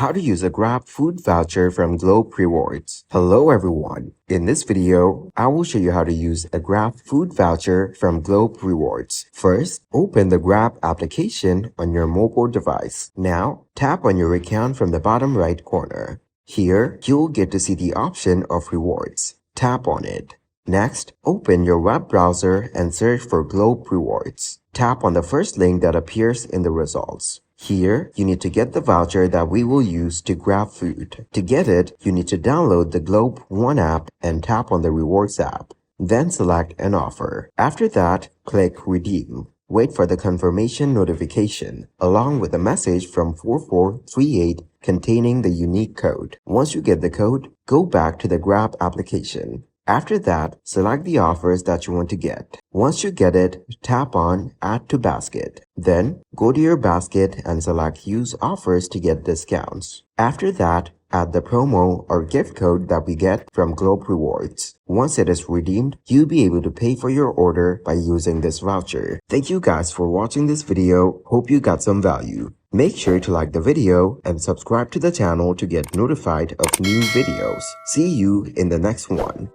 How to use a Grabfood voucher from Globe Rewards. Hello everyone. In this video, I will show you how to use a Grabfood voucher from Globe Rewards. First, open the Grab application on your mobile device. Now, tap on your account from the bottom right corner. Here, you'll get to see the option of rewards. Tap on it. Next, open your web browser and search for Globe Rewards. Tap on the first link that appears in the results. Here, you need to get the voucher that we will use to grab food. To get it, you need to download the Globe One app and tap on the Rewards app. Then select an offer. After that, click Redeem. Wait for the confirmation notification, along with a message from 4438 containing the unique code. Once you get the code, go back to the Grab application. After that, select the offers that you want to get. Once you get it, tap on Add to Basket. Then, go to your basket and select Use Offers to get discounts. After that, add the promo or gift code that we get from Globe Rewards. Once it is redeemed, you'll be able to pay for your order by using this voucher. Thank you guys for watching this video. Hope you got some value. Make sure to like the video and subscribe to the channel to get notified of new videos. See you in the next one.